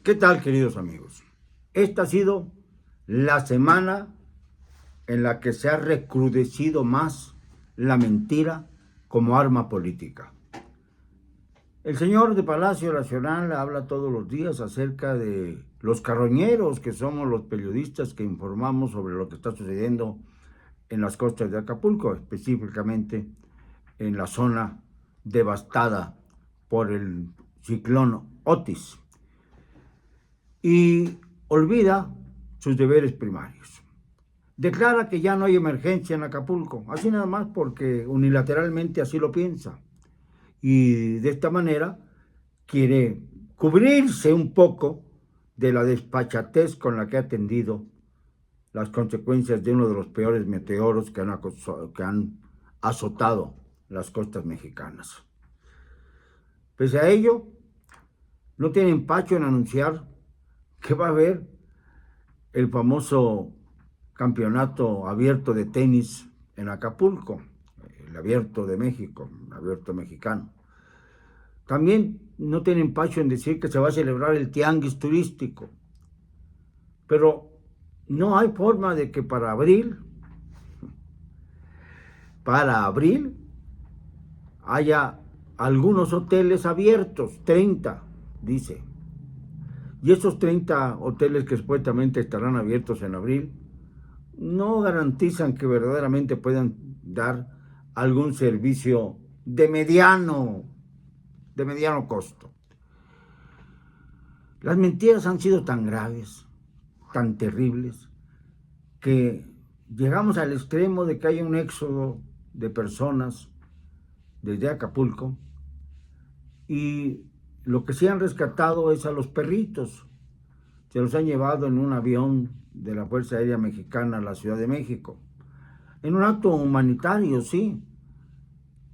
¿Qué tal, queridos amigos? Esta ha sido la semana en la que se ha recrudecido más la mentira como arma política. El señor de Palacio Nacional habla todos los días acerca de los carroñeros, que somos los periodistas que informamos sobre lo que está sucediendo en las costas de Acapulco, específicamente en la zona devastada por el ciclón Otis, y olvida sus deberes primarios. Declara que ya no hay emergencia en Acapulco, así nada más porque unilateralmente así lo piensa. Y de esta manera quiere cubrirse un poco de la despachatez con la que ha atendido las consecuencias de uno de los peores meteoros que han azotado las costas mexicanas. Pese a ello, no tiene empacho en anunciar que va a haber el famoso campeonato abierto de tenis en Acapulco, el abierto de México, el abierto mexicano. También no tiene empacho en decir que se va a celebrar el tianguis turístico, pero no hay forma de que para abril haya algunos hoteles abiertos, 30, dice. Y esos 30 hoteles que supuestamente estarán abiertos en abril no garantizan que verdaderamente puedan dar algún servicio de mediano costo. Las mentiras han sido tan graves, tan terribles, que llegamos al extremo de que haya un éxodo de personas desde Acapulco, y lo que sí han rescatado es a los perritos. Se los han llevado en un avión de la Fuerza Aérea Mexicana a la Ciudad de México. En un acto humanitario, sí,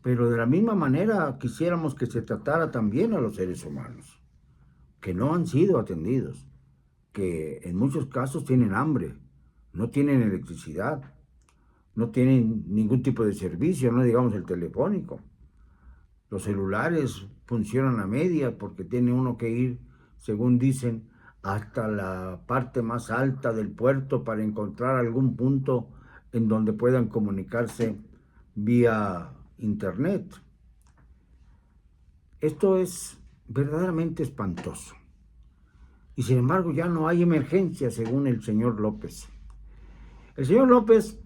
pero de la misma manera quisiéramos que se tratara también a los seres humanos, que no han sido atendidos, que en muchos casos tienen hambre, no tienen electricidad, no tienen ningún tipo de servicio, no digamos el telefónico. Los celulares funcionan a media porque tiene uno que ir, según dicen, hasta la parte más alta del puerto para encontrar algún punto en donde puedan comunicarse vía internet. Esto es verdaderamente espantoso. Y sin embargo ya no hay emergencia, según el señor López. El señor López,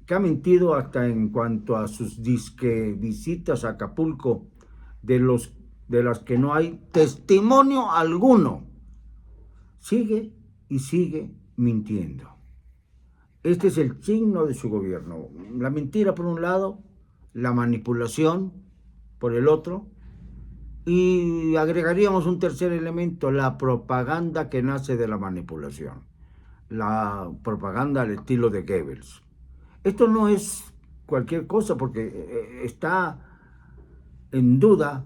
que ha mentido hasta en cuanto a sus disque visitas a Acapulco, de las que no hay testimonio alguno, sigue y sigue mintiendo. Este es el signo de su gobierno. La mentira por un lado, la manipulación por el otro, y agregaríamos un tercer elemento, la propaganda que nace de la manipulación. La propaganda al estilo de Goebbels. Esto no es cualquier cosa porque está en duda,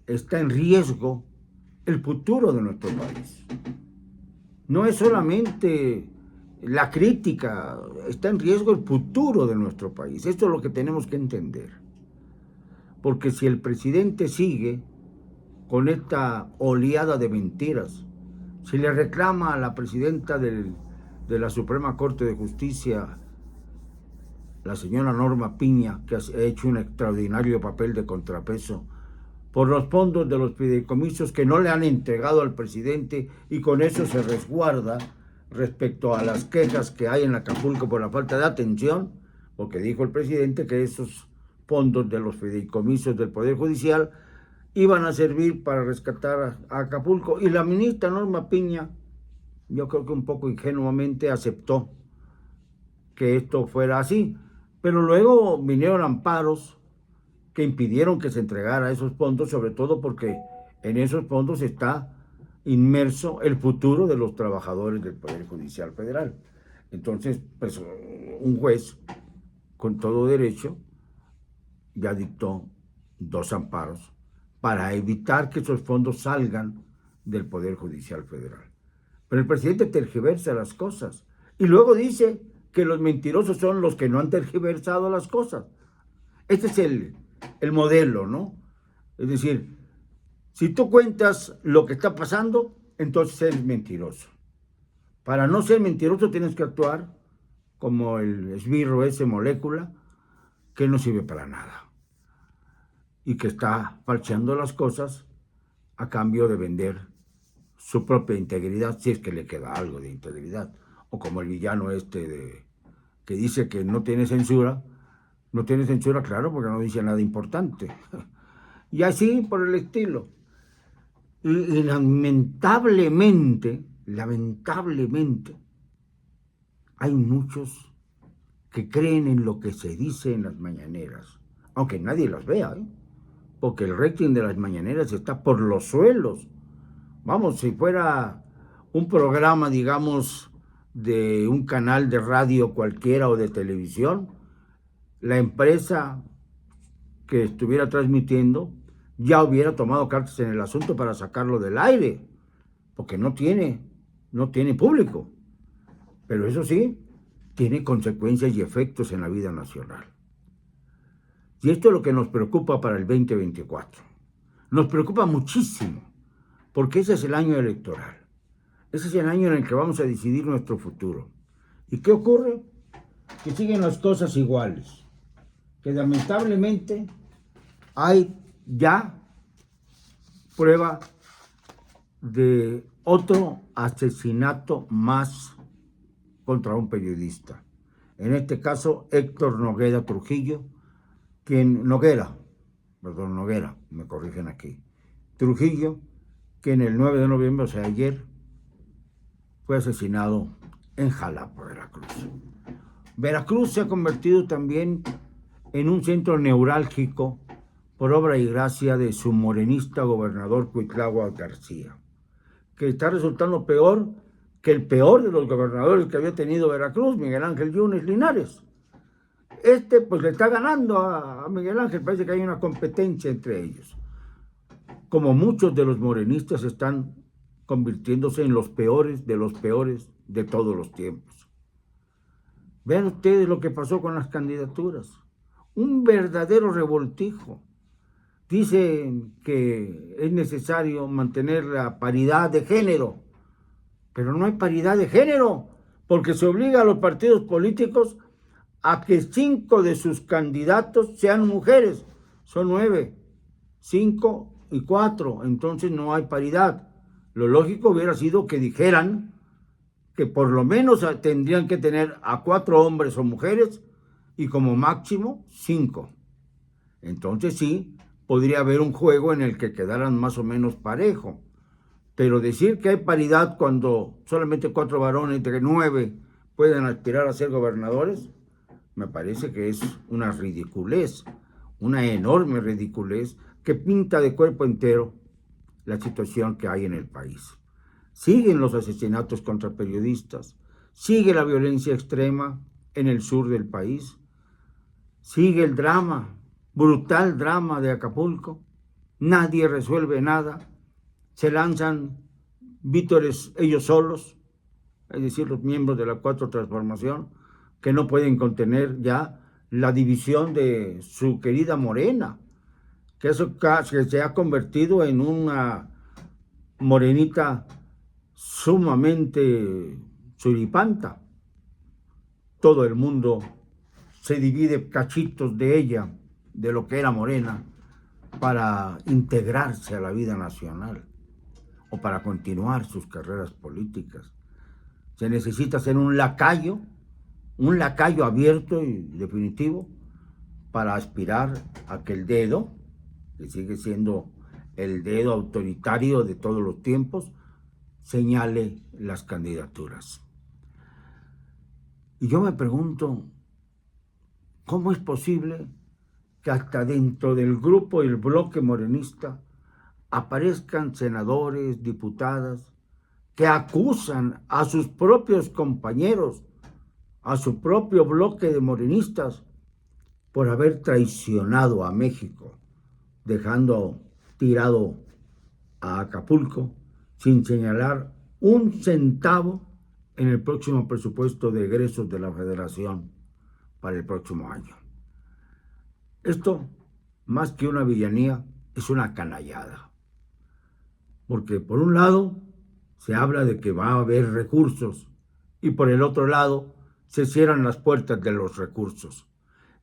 está en riesgo el futuro de nuestro país. No es solamente la crítica, está en riesgo el futuro de nuestro país. Esto es lo que tenemos que entender. Porque si el presidente sigue con esta oleada de mentiras, si le reclama a la presidenta de la Suprema Corte de Justicia, la señora Norma Piña, que ha hecho un extraordinario papel de contrapeso por los fondos de los fideicomisos que no le han entregado al presidente, y con eso se resguarda respecto a las quejas que hay en Acapulco por la falta de atención, porque dijo el presidente que esos fondos de los fideicomisos del Poder Judicial iban a servir para rescatar a Acapulco, y la ministra Norma Piña, yo creo que un poco ingenuamente, aceptó que esto fuera así, pero luego vinieron amparos que impidieron que se entregara esos fondos, sobre todo porque en esos fondos está inmerso el futuro de los trabajadores del Poder Judicial Federal. Entonces, pues un juez, con todo derecho, ya dictó 2 amparos para evitar que esos fondos salgan del Poder Judicial Federal. Pero el presidente tergiversa las cosas y luego dice que los mentirosos son los que no han tergiversado las cosas. Este es el modelo, ¿no? Es decir, si tú cuentas lo que está pasando, entonces eres mentiroso. Para no ser mentiroso tienes que actuar como el esbirro ese molécula que no sirve para nada y que está falseando las cosas a cambio de vender su propia integridad, si es que le queda algo de integridad. O como el villano que dice que no tiene censura, claro, porque no dice nada importante. Y así por el estilo. Y lamentablemente, hay muchos que creen en lo que se dice en las mañaneras, aunque nadie las vea, porque el rating de las mañaneras está por los suelos. Vamos, si fuera un programa, digamos, de un canal de radio cualquiera o de televisión, la empresa que estuviera transmitiendo ya hubiera tomado cartas en el asunto para sacarlo del aire, porque no tiene público. Pero eso sí, tiene consecuencias y efectos en la vida nacional. Y esto es lo que nos preocupa para el 2024. Nos preocupa muchísimo, porque ese es el año electoral. Ese es el año en el que vamos a decidir nuestro futuro. ¿Y qué ocurre? Que siguen las cosas iguales. Que lamentablemente hay ya prueba de otro asesinato más contra un periodista. En este caso, Héctor Noguera Trujillo, Noguera, me corrigen aquí, Trujillo, que en el 9 de noviembre, o sea, ayer, fue asesinado en Jalapa, Veracruz. Veracruz se ha convertido también en un centro neurálgico por obra y gracia de su morenista gobernador Cuitláhuac García, que está resultando peor que el peor de los gobernadores que había tenido Veracruz, Miguel Ángel Yunes Linares. Pues le está ganando a Miguel Ángel, parece que hay una competencia entre ellos. Como muchos de los morenistas están convirtiéndose en los peores de todos los tiempos. Vean ustedes lo que pasó con las candidaturas. Un verdadero revoltijo. Dicen que es necesario mantener la paridad de género, pero no hay paridad de género, porque se obliga a los partidos políticos a que 5 de sus candidatos sean mujeres. Son 9, 5 y 4, entonces no hay paridad. Lo lógico hubiera sido que dijeran que por lo menos tendrían que tener a 4 hombres o mujeres y como máximo 5. Entonces sí, podría haber un juego en el que quedaran más o menos parejo. Pero decir que hay paridad cuando solamente 4 varones de 9 pueden aspirar a ser gobernadores, me parece que es una ridiculez, una enorme ridiculez que pinta de cuerpo entero la situación que hay en el país. Siguen los asesinatos contra periodistas, sigue la violencia extrema en el sur del país, sigue el drama, brutal drama de Acapulco, nadie resuelve nada, se lanzan vítores ellos solos, es decir, los miembros de la Cuarta Transformación, que no pueden contener ya la división de su querida Morena, que se ha convertido en una morenita sumamente suripanta. Todo el mundo se divide cachitos de ella, de lo que era Morena, para integrarse a la vida nacional o para continuar sus carreras políticas. Se necesita ser un lacayo abierto y definitivo para aspirar a que el dedo, que sigue siendo el dedo autoritario de todos los tiempos, señale las candidaturas. Y yo me pregunto, ¿cómo es posible que hasta dentro del grupo y el bloque morenista aparezcan senadores, diputadas, que acusan a sus propios compañeros, a su propio bloque de morenistas, por haber traicionado a México, dejando tirado a Acapulco sin señalar un centavo en el próximo presupuesto de egresos de la Federación para el próximo año? Esto, más que una villanía, es una canallada. Porque por un lado se habla de que va a haber recursos y por el otro lado se cierran las puertas de los recursos.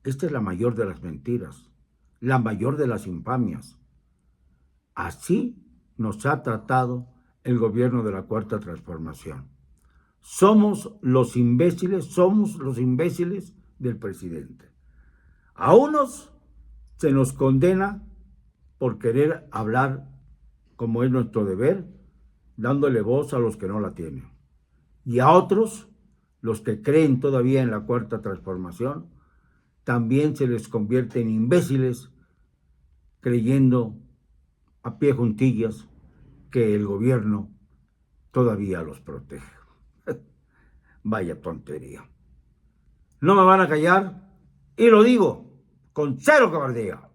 Esta es la mayor de las mentiras, la mayor de las infamias. Así nos ha tratado el gobierno de la Cuarta Transformación. Somos los imbéciles del presidente. A unos se nos condena por querer hablar como es nuestro deber, dándole voz a los que no la tienen. Y a otros, los que creen todavía en la Cuarta Transformación, también se les convierte en imbéciles, creyendo a pie juntillas que el gobierno todavía los protege. Vaya tontería. No me van a callar y lo digo con cero cobardía.